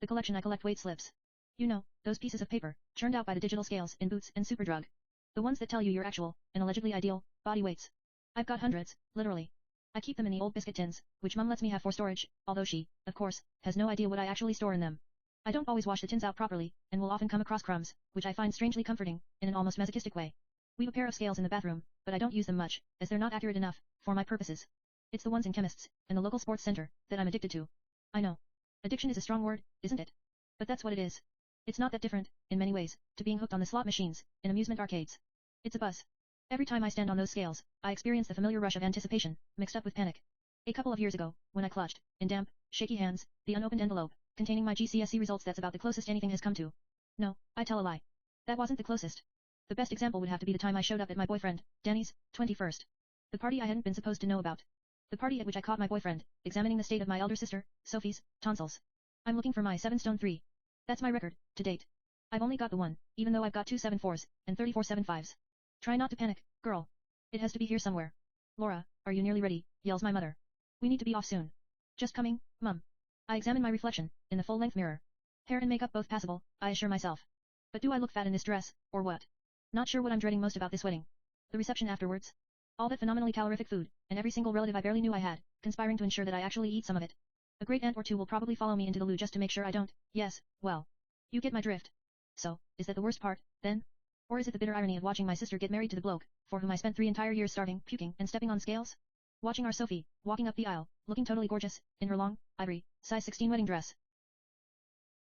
The collection I collect weight slips. You know, those pieces of paper, churned out by the digital scales in Boots and Superdrug. The ones that tell you your actual, and allegedly ideal, body weights. I've got hundreds, literally. I keep them in the old biscuit tins, which Mum lets me have for storage, although she, of course, has no idea what I actually store in them. I don't always wash the tins out properly, and will often come across crumbs, which I find strangely comforting, in an almost masochistic way. We've a pair of scales in the bathroom, but I don't use them much, as they're not accurate enough, for my purposes. It's the ones in chemists, and the local sports center, that I'm addicted to. I know. Addiction is a strong word, isn't it? But that's what it is. It's not that different, in many ways, to being hooked on the slot machines, in amusement arcades. It's a buzz. Every time I stand on those scales, I experience the familiar rush of anticipation, mixed up with panic. A couple of years ago, when I clutched, in damp, shaky hands, the unopened envelope, containing my GCSE results, that's about the closest anything has come to. No, I tell a lie. That wasn't the closest. The best example would have to be the time I showed up at my boyfriend, Danny's, 21st. The party I hadn't been supposed to know about. The party at which I caught my boyfriend, examining the state of my elder sister, Sophie's, tonsils. I'm looking for my 7 stone 3. That's my record, to date. I've only got the one, even though I've got 2 7/4s, and 34 7/5s. Try not to panic, girl. It has to be here somewhere. Laura, are you nearly ready? Yells my mother. We need to be off soon. Just coming, Mum. I examine my reflection, in the full-length mirror. Hair and makeup both passable, I assure myself. But do I look fat in this dress, or what? Not sure what I'm dreading most about this wedding. The reception afterwards. All that phenomenally calorific food, and every single relative I barely knew I had, conspiring to ensure that I actually eat some of it. A great aunt or two will probably follow me into the loo just to make sure I don't. Yes, well. You get my drift. So, is that the worst part, then? Or is it the bitter irony of watching my sister get married to the bloke, for whom I spent 3 entire years starving, puking, and stepping on scales? Watching our Sophie, walking up the aisle, looking totally gorgeous, in her long, ivory, size 16 wedding dress,